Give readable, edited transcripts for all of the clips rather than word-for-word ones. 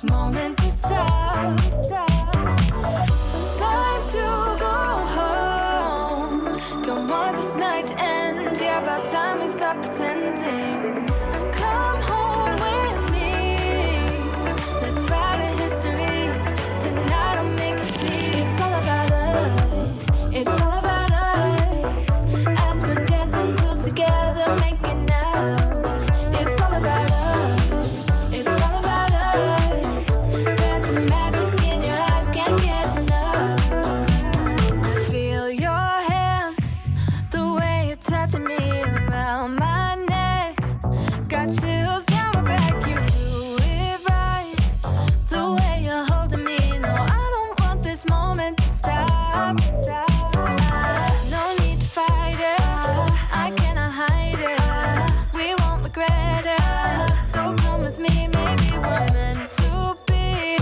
this moment to stop. Time to go home. Don't want this night to end. Yeah, about time we stop pretending. Come home with me. Let's write a history. Tonight I'll make you see. It's all about us. It's all about us. As we're dancing close together, making out. It's all about us. It's all about us. There's a magic in your eyes, can't get enough. Feel your hands, the way you're touching me around my neck. Got chills down my back, you do it right. The way you're holding me, no, I don't want this moment to stop. No need to fight it, I cannot hide it. We won't regret it, so come with me. Maybe we're meant to be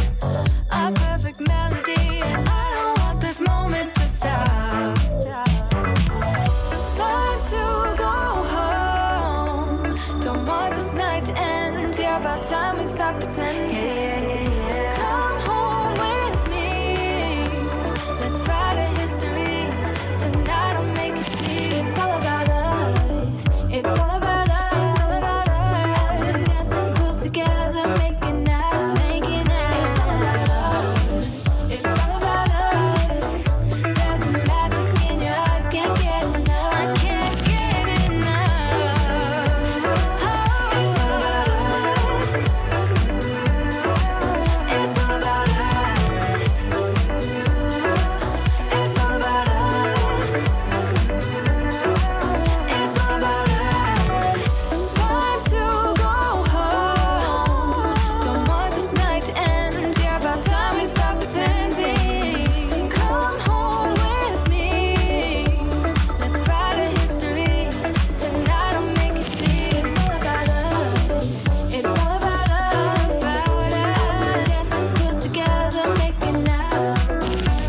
a perfect melody, and I don't want this moment to stop. Time to go home. Don't want this night to end. Yeah, about time we stop pretending. Come home with me. Let's write a history. Tonight I'll make you see. It's all about us. It's all about us. It's all about us. As we're dancing close together, making out. Making out. It's all about us. It's all about us. There's a magic in your eyes, can't get enough. I can't get enough. Oh, it's all about us. It's all about us. It's all about us. It's all about us. Time to go home. Don't want this night to end. Yeah, about time we stop pretending. Come home with me. Let's write a history. Tonight I'll make you see. It's all about us. It's all about us. As we're dancing close together, making out.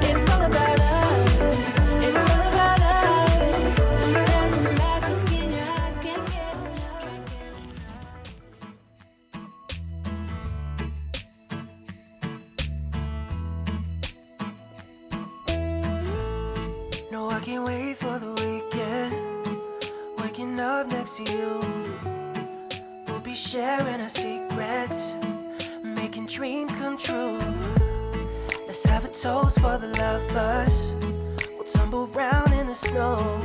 It's all about us. It's all about us. There's a magic in your eyes, can't get No, I can't wait for the weekend. Waking up next to you. We'll be sharing our secrets, making dreams come true. Let's have a toast for the lovers. We'll tumble round in the snow.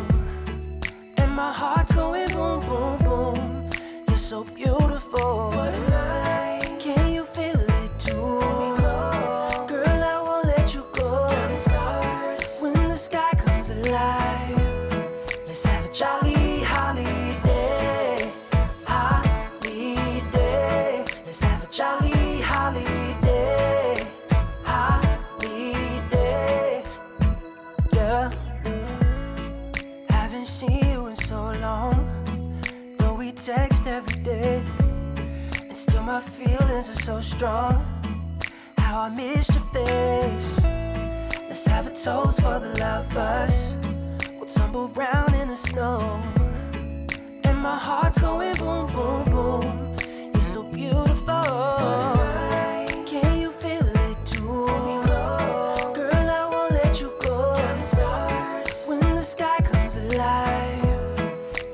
And my heart's going boom, boom, boom. You're so beautiful. What a night. Can you feel it too? Girl, I won't let you go. When the sky comes alive, let's have a jolly holiday. Holiday. Let's have a jolly holiday. Holiday. Yeah. Haven't seen you in so long, though we text every day, and still my feelings are so strong. How I miss your face. Let's have a toast for the lovers. We'll tumble round in the snow. And my heart's going boom, boom, boom. You're so beautiful. Can you feel it too? Girl, I won't let you go. When the sky comes alive,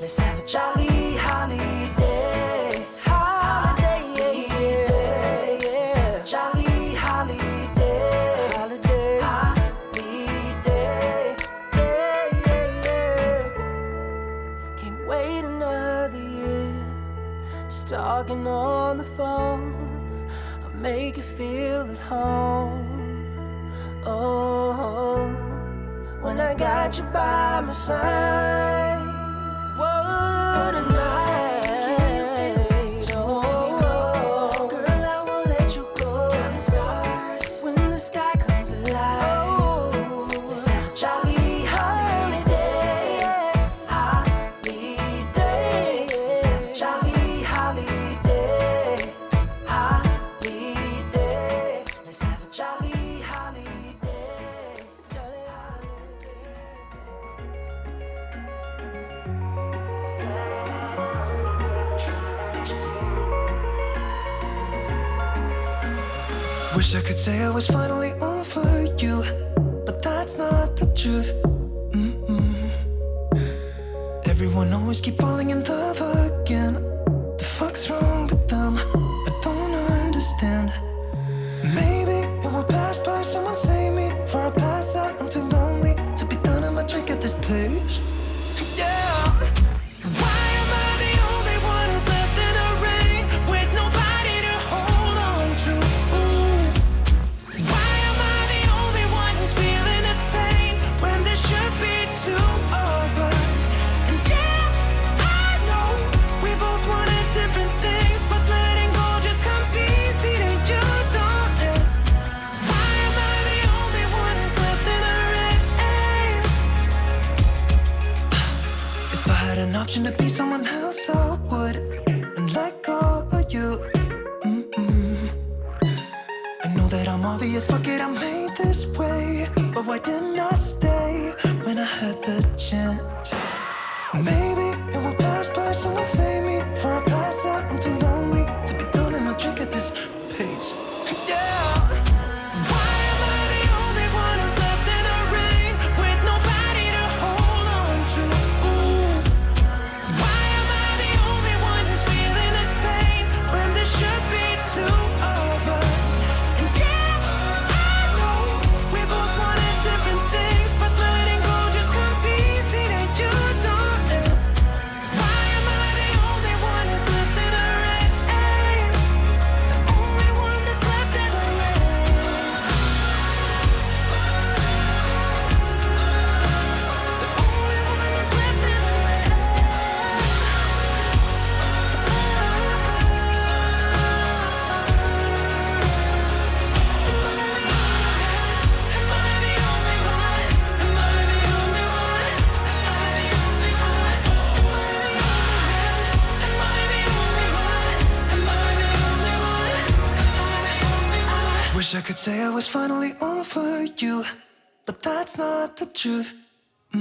let's have a jolly holiday. Holiday, yeah. Let's have a jolly holiday. Holiday. Holiday. Yeah. Can't wait another year. Just talking on the phone, I'll make you feel at home. Oh, when I got you by my side. What a night. Oh, girl, I won't let you go. When the sky comes alive, let's have a jolly holiday. Holiday. Let's have a jolly holiday. Holiday. Let's have a jolly holiday. Jolly holiday. Wish I could say I was finally over you, but that's not the truth. Everyone always keep falling in love again. The fuck's wrong with them? I don't understand. Maybe it will pass by, someone save me. Before I pass out, I'm too lonely to be done. I'ma drink at this place. Yeah. Why am I the only one who's left in the rain with nobody to hold on to? Ooh. Why am I the only one who's feeling this pain when there should be two of us? And yeah, I know we both wanted different things, but letting go just comes easy to you, don't it? Why am I the only one who's left in the rain? If I had an option to be someone else, I would, and let go of you. I know that I'm obvious, fuck it, I'm made this way. But why didn't I stay when I had the chance? Maybe it will pass by, someone save me. Before I pass out, I'm too lonely to be done in my drink at this pace. Yeah. Why am I the only one who's left in the rain with nobody to hold on to? Ooh. Why am I the only one who's feeling this pain when there should be two of us? And yeah, I know we both wanted different things, but letting go just comes easy to you, don't it? Why am I the only one who's left in the rain? The only one that's left in the rain. The only one that's left in the rain. Am I the only one? Am I the only one? Am I the only one? Am I the only one? Am I the only one? Am I the only one? Wish I could say I was finally over you, but that's not the truth. Why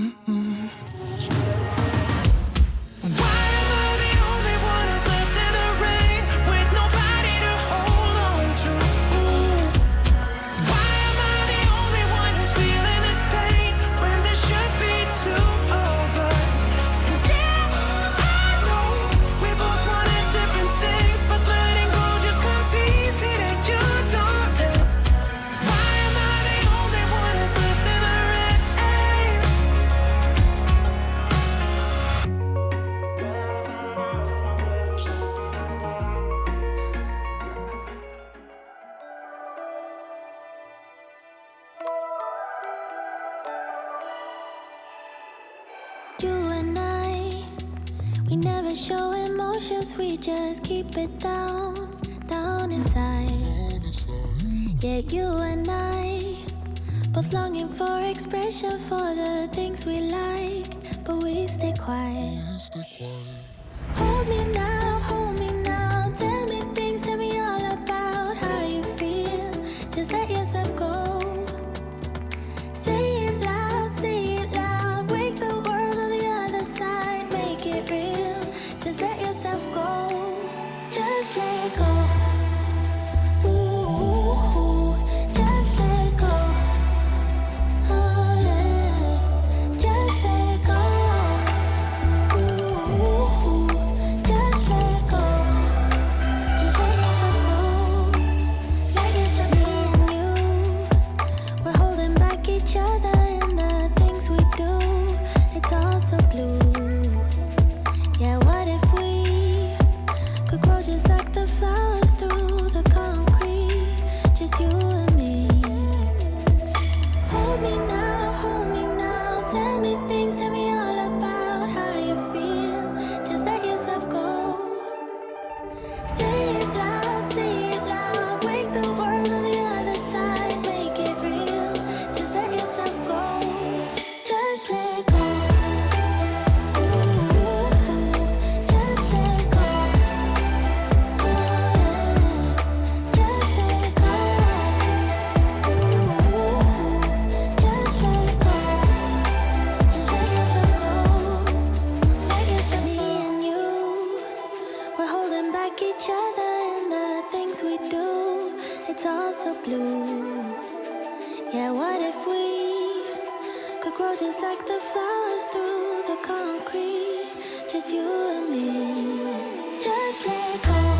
am I the only one who's left in the rain with nobody to hold on to? Ooh. Why am I the only one who's feeling this pain when there should be two of us? And yeah, I know we both wanted different things, but letting go just comes easy to you, don't it? Why am I the only one who's left in the rain? You and I, we never show emotions, we just keep it down, down inside. Yeah, you and I, both longing for expression for the things we like, but we stay quiet. Hold me now, tell me things, tell me all about how you feel. Just let yourself go. Say it loud, wake the world on the other side, make it real. Just let yourself go, just let go. Ooh, just let go. Oh yeah, just let go. Ooh, just let go. Just let yourself go. Let yourself be and you. We're holding back each other in the things we do. It's all so blue. Yeah, what if we could grow just like the flowers through the concrete? Just you and me. Hold me now, tell me things, tell me all about how you feel. Just let yourself go. Say it loud, wake the world on the other side, make it real. Just let yourself go, just let go. Ooh, just let go. Oh yeah, just let go. sky so blue. Yeah, what if we could grow just like the flowers through the concrete? Just you and me. Just let go.